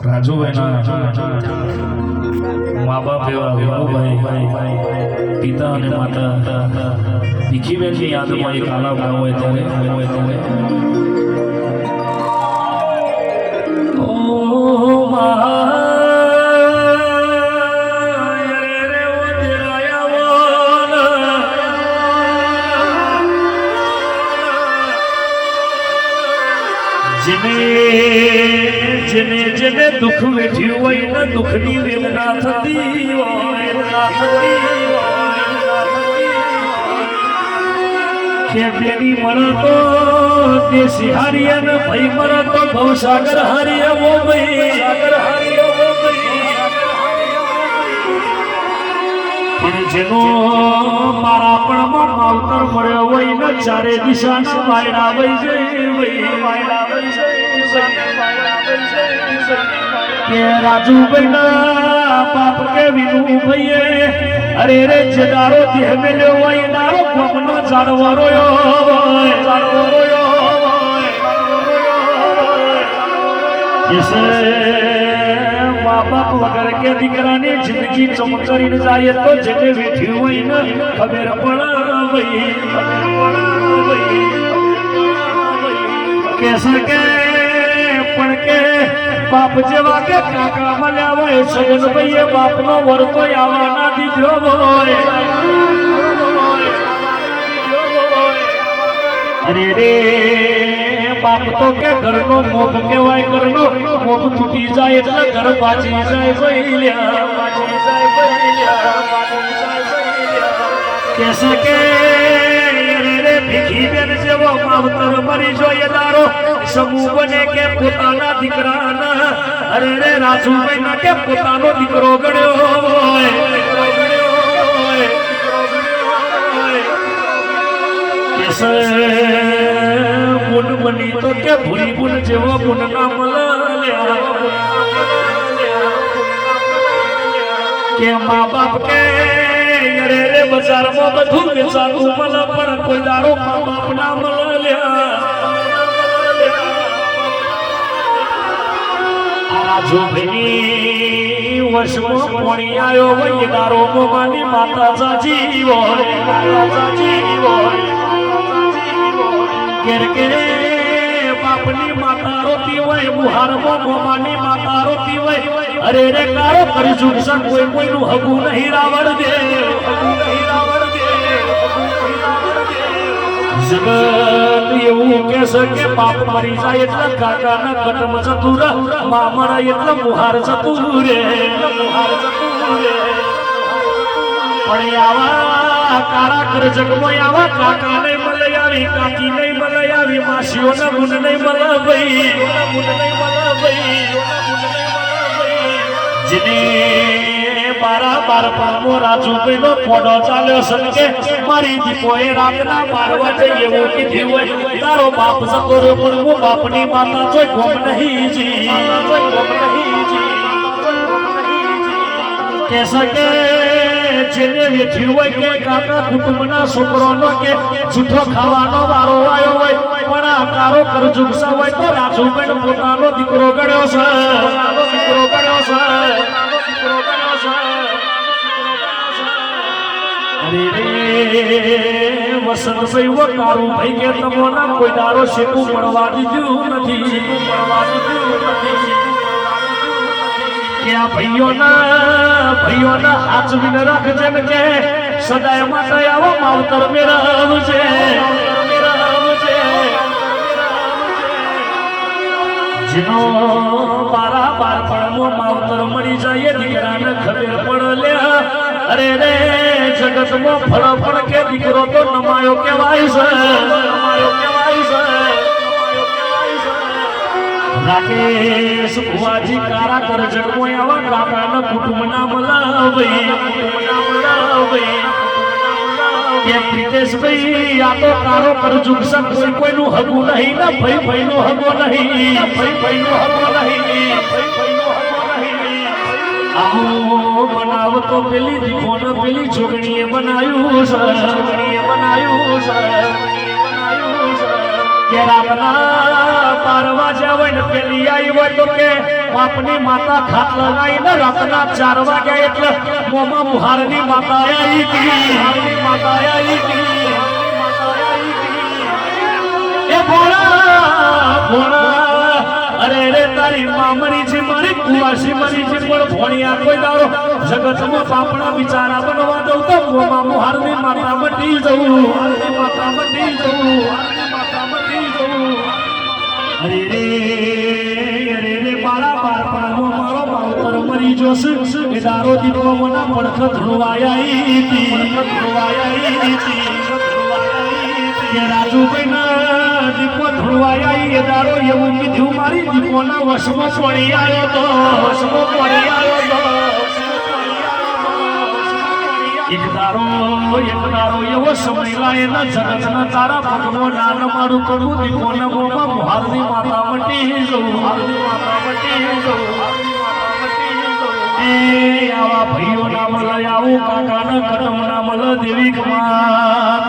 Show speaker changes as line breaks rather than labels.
રાજુ મા બાપ પિતા અને માતા ભીખીબેનની યાદમાં એક આલાપ હોય ત્યારે જેને જેને દુઃખ વેઠ્યું હોય ને દુઃખની વેદના થતી હોય કે બેની મળે તો દેશી હારી અને ભાઈ મળે તો ભવસાગર હારી એવો ભાઈ પણ જેનો મારા પણ માવતર મળ્યો હોય ને ચારે દિશાના વાયડા વઈ જાય કે રાજુભાઈ ના બાપ કે વિનુ ભાઈએ અરે રે જદારો દેહ મેલ્યો હોય દારો ગમનો જાણવો રોયો કેસે મા બાપ વગર કે દીકરાની જિંદગી ચમકરીને જાય તો જેને વેઠ્યું હોય ને ખબર પડે કેસે કે પણ કે બાપ જેવા કે કાકા મળ્યા હોય સગનભાઈએ બાપનો વરતો આવવાના દીધો હોય અરે રે બાપ તો કે ઘરનો મોભ કહેવાય ઘરનો મોભ તૂટી જાય એટલે ઘર પાછી જાય કેસે કે ભીખીબેન જેવો માવતર મરી જોઈએ તારો સમૂહ બને કે પોતાના દીકરાના અરે રે રાજુભાઈ ના કે પોતાનો દીકરો ગણ્યો હોય કેસે મુન બની તો કે ભૂલી ગુણ જેવો ગુણ ના મળ્યા કે મા બાપ કે અરે રે બજારમાં બધું વેચાતું મળે પણ કોઈ દારો મા બાપ ના મળ્યા રાજુભાઈની વર્ષમાં પોણી આવ્યો હોય દારો મોમાની માતા જાજી હોય કેર કે બાપની માતા રોતી હોય બુહારમાં મોમાની માતા રોતી હોય અરે રે કાળો કરજું સંગ કોઈનું હગું નહીં રાવણ દે જગત એવું કહેશે કે બાપ મરી જાય એટલે કાકાના કટમ જતું રે મામા એટલે મુહાર જતું રે પણ આવા કારા કર જગમાં આવા કાકા નહીં મળે આવી કાકી નહીં મળે આવી માસીઓના ગુણ નહીં મળે ભાઈ જેને બાર પામો રાજુભાઈ નો ફોટો ચાલ્યો છે કે મારી દીપોએ રાતના મારવા જઈ એવું કીધું હોય તારો બાપ જતો રહ્યો પણ હું બાપની માતા જોઈ ગોમ નહીં જી કે સકે જેને વેઠ્યું હોય કે કાકા કુટુંબના છોકરોનો કે જૂઠો ખાવાનો વારો આવ્યો હોય પણ આ કારો કરજુગસા હોય તો રાજુભાઈ પોતાનો દીકરો ગણ્યો છે અરે રે વસંતભાઈ વો કારું ભાઈ કે તમોના કોઈ દારો શેકું મળવા દીધું નથી કે આ ભાઈઓના આચવીને રાખજે ને કે સદાય માટે આવો માવતર મેળવજે જેનો બારા બાળપણમાં માવતર મળી જાય દીકરાને ખબર પડે અરે રે જગતમાં ફળ કે દીકરો તો નમાયો કહેવાય છે રાકેશ ભુવાજી કારા કર જગમાં આવા કાકાના કુટુંબના મલાવઈ કે પ્રિતેશભાઈ આ તો કારો કર જુગસન કોઈનું હગું નહીં ને ભાઈનું હગો નહીં આવું બનાવતો પેલી દીપોને પેલી જોગણીએ બનાવ્યું છે કે રાતના 12 વાગ્યા હોય ને પેલી હોય તો કે બાપની માતા ખાટ લગાવીને રાતના 4 વાગ્યા એટલે મોમાં મુહારની માતા આવી હતી માતા આવી હતી એ ભોળા ભોળા અરે રે તારી મામરી છે મારી કુવાસી મરી છે પણ ભોણિયા કોઈ દાડો જગતમાં પાપણા બિચારા બનવા દઉં તો મોમાં મુહારની માતા મટી જવું માતા મટી જવું માતા મટી જવું અરે રે મારા બાળપણમાં મારો માવતર મરી જોશે એ દારો દીકરો મને પડખત ધ્રુવાયા હતી રાજુભાઈ ના દીપો ધ્રુવાયા એ દારો એવું કીધું મારી દીપોના વશમાં પડી આવ્યો તો વશમાં પડી આવ્યો તો એક દારો એવો સમય લાય ના જગતના તારા ભગવો નાન મારું કરું દીપોના મોમાં મુહારની માતા મટી જવું માતા મટી જવું આવા ભાઈઓ ના મળે આવું કાકા ના કરમ ના મળે દેવી કમા